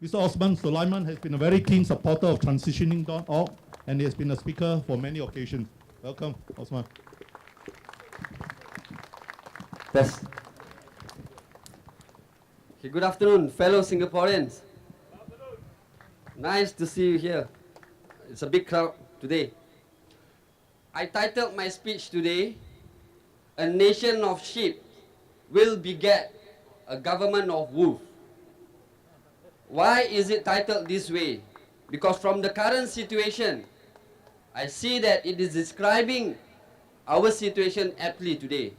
Mr. Osman Sulaiman has been a very keen supporter of transitioning.org and he has been a speaker for many occasions. Welcome, Osman. Yes. Okay, good afternoon, fellow Singaporeans. Nice to see you here. It's a big crowd today. I titled my speech today, "A Nation of Sheep Will Beget a Government of Wolves." Why is it titled this way? Because from the current situation, I see that it is describing our situation aptly today.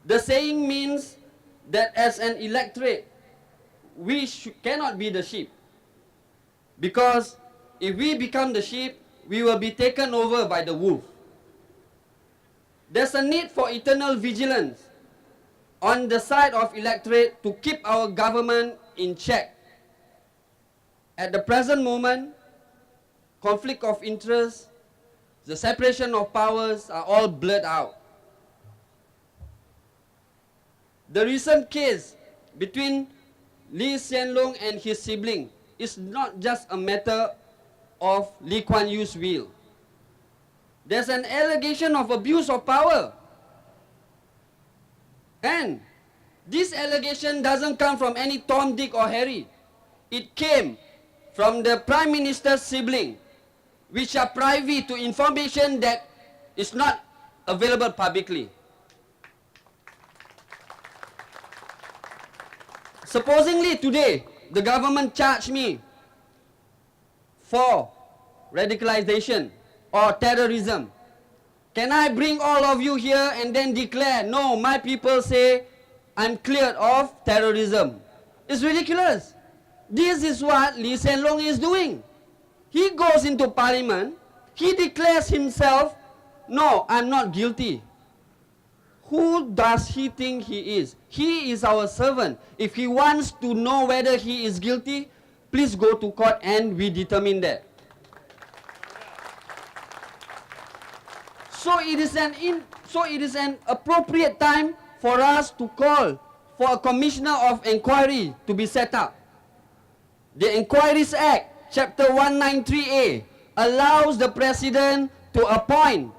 The saying means that as an electorate, we cannot be the sheep. Because if we become the sheep, we will be taken over by the wolf. There's a need for eternal vigilance on the side of electorate to keep our government in check. At the present moment, conflict of interest, the separation of powers are all blurred out. The recent case between Lee Hsien Loong and his sibling is not just a matter of Lee Kuan Yew's will. There's an allegation of abuse of power. And this allegation doesn't come from any Tom, Dick or Harry. It came from the Prime Minister's sibling, which are privy to information that is not available publicly. Supposingly today, the government charged me for radicalization or terrorism. Can I bring all of you here and then declare, no, my people say I'm cleared of terrorism? It's ridiculous. This is what Lee Hsien Loong is doing. He goes into parliament, he declares himself, no, I'm not guilty. Who does he think he is? He is our servant. If he wants to know whether he is guilty, please go to court and we determine that. So it is an appropriate time for us to call for a commissioner of inquiry to be set up. The Inquiries Act, Chapter 193A, allows the President to appoint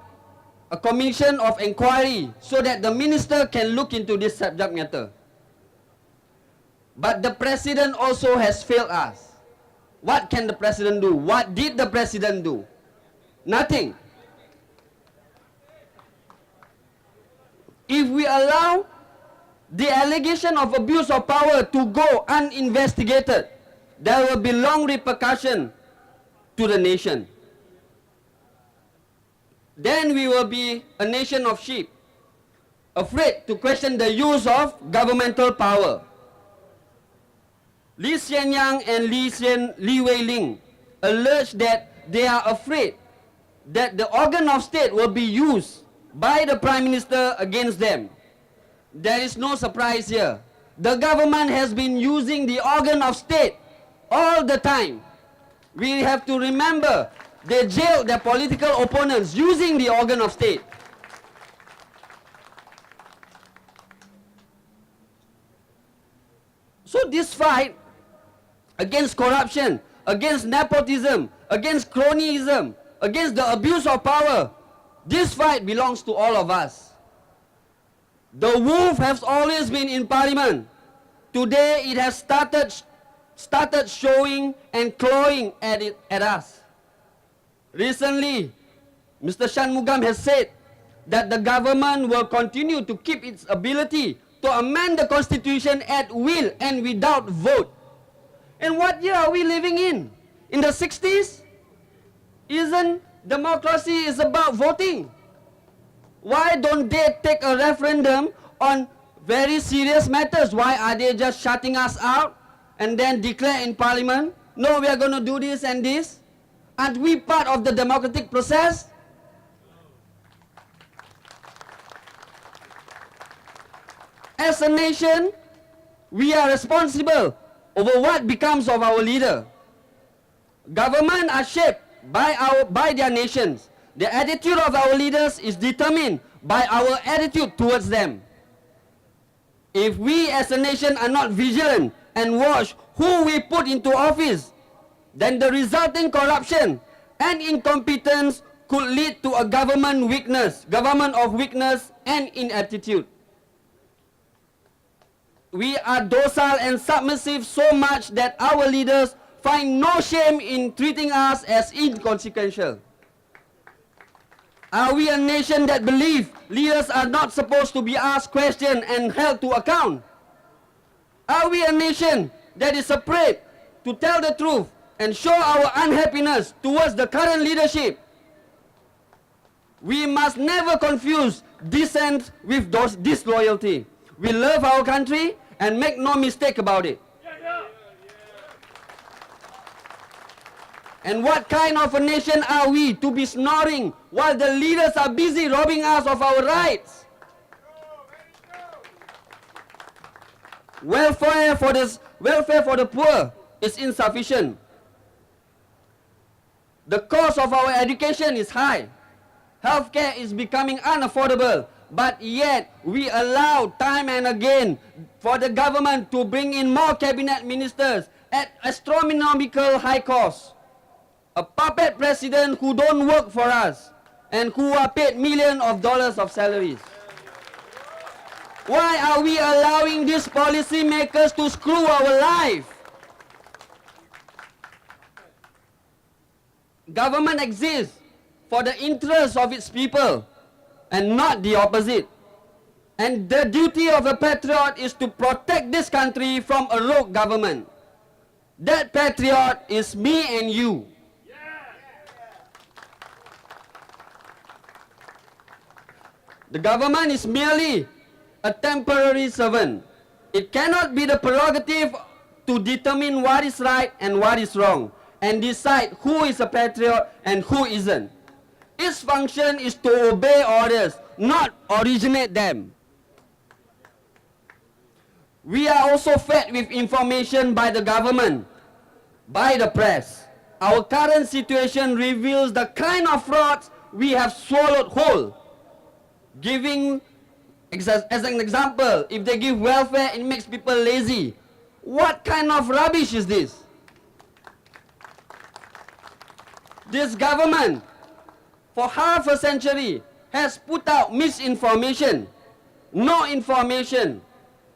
a commission of inquiry so that the minister can look into this subject matter. But the President also has failed us. What can the President do? What did the President do? Nothing. If we allow the allegation of abuse of power to go uninvestigated, there will be long repercussions to the nation. Then we will be a nation of sheep, afraid to question the use of governmental power. Lee Hsien Yang and Lee Wei Ling allege that they are afraid that the organ of state will be used by the Prime Minister against them. There is no surprise here. The government has been using the organ of state all the time. We have to remember they jailed their political opponents using the organ of state. So this fight against corruption, against nepotism, against cronyism, against the abuse of power, this fight belongs to all of us. The wolf has always been in parliament. Today it has started showing and clawing at us. Recently, Mr. Shanmugam has said that the government will continue to keep its ability to amend the constitution at will and without vote. And what year are we living in? In the 60s? Isn't democracy is about voting? Why don't they take a referendum on very serious matters? Why are they just shutting us out and then declare in parliament, no, we are going to do this and this? Aren't we part of the democratic process? As a nation, we are responsible over what becomes of our leader. Government are shaped by their nations. The attitude of our leaders is determined by our attitude towards them. If we as a nation are not vigilant and watch who we put into office, then the resulting corruption and incompetence could lead to a government of weakness and inaptitude. We are docile and submissive so much that our leaders find no shame in treating us as inconsequential. Are we a nation that believes leaders are not supposed to be asked questions and held to account? Are we a nation that is afraid to tell the truth and show our unhappiness towards the current leadership? We must never confuse dissent with disloyalty. We love our country and make no mistake about it. And what kind of a nation are we to be snoring while the leaders are busy robbing us of our rights? Welfare for the poor is insufficient. The cost of our education is high. Healthcare is becoming unaffordable. But yet, we allow time and again for the government to bring in more cabinet ministers at astronomical high cost. A puppet president who don't work for us and who are paid millions of dollars of salaries. Why are we allowing these policy makers to screw our life? Government exists for the interests of its people and not the opposite. And the duty of a patriot is to protect this country from a rogue government. That patriot is me and you. The government is merely a temporary servant. It cannot be the prerogative to determine what is right and what is wrong and decide who is a patriot and who isn't. Its function is to obey orders, not originate them. We are also fed with information by the government, by the press. Our current situation reveals the kind of frauds we have swallowed whole. Giving, as an example, if they give welfare, it makes people lazy. What kind of rubbish is this? This government, for half a century, has put out misinformation, no information,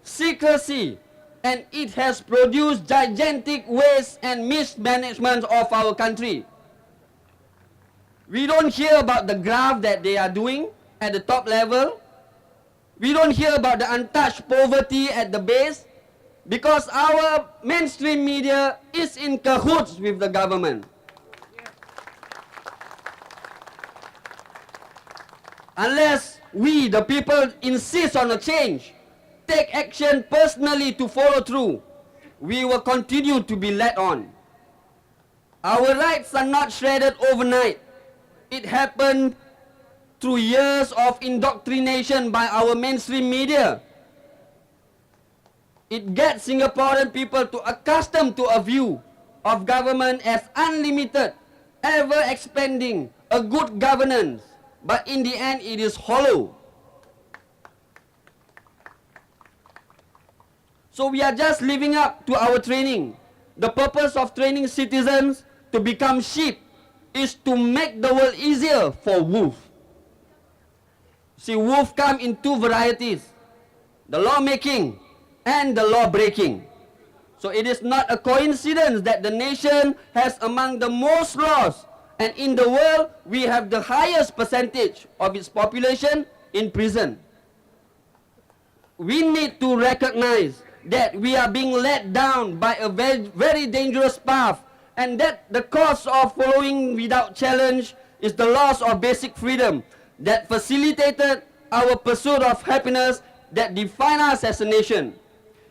secrecy, and it has produced gigantic waste and mismanagement of our country. We don't hear about the graft that they are doing at the top level. We don't hear about the untouched poverty at the base because our mainstream media is in cahoots with the government. Unless we, the people, insist on a change, take action personally to follow through, we will continue to be led on. Our rights are not shredded overnight. It happened through years of indoctrination by our mainstream media. It gets Singaporean people to accustomed to a view of government as unlimited, ever expanding, a good governance, but in the end it is hollow. So we are just living up to our training. The purpose of training citizens to become sheep is to make the world easier for wolf. See, wolf come in two varieties, the lawmaking and the law breaking. So it is not a coincidence that the nation has among the most laws, and in the world we have the highest percentage of its population in prison. We need to recognize that we are being led down by a very dangerous path, and that the cost of following without challenge is the loss of basic freedom that facilitated our pursuit of happiness that define us as a nation.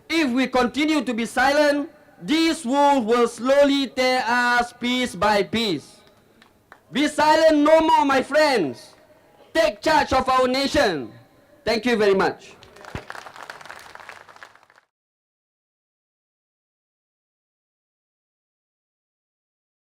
If we continue to be silent, these wolves will slowly tear us piece by piece. Be silent no more, my friends. Take charge of our nation. Thank you very much.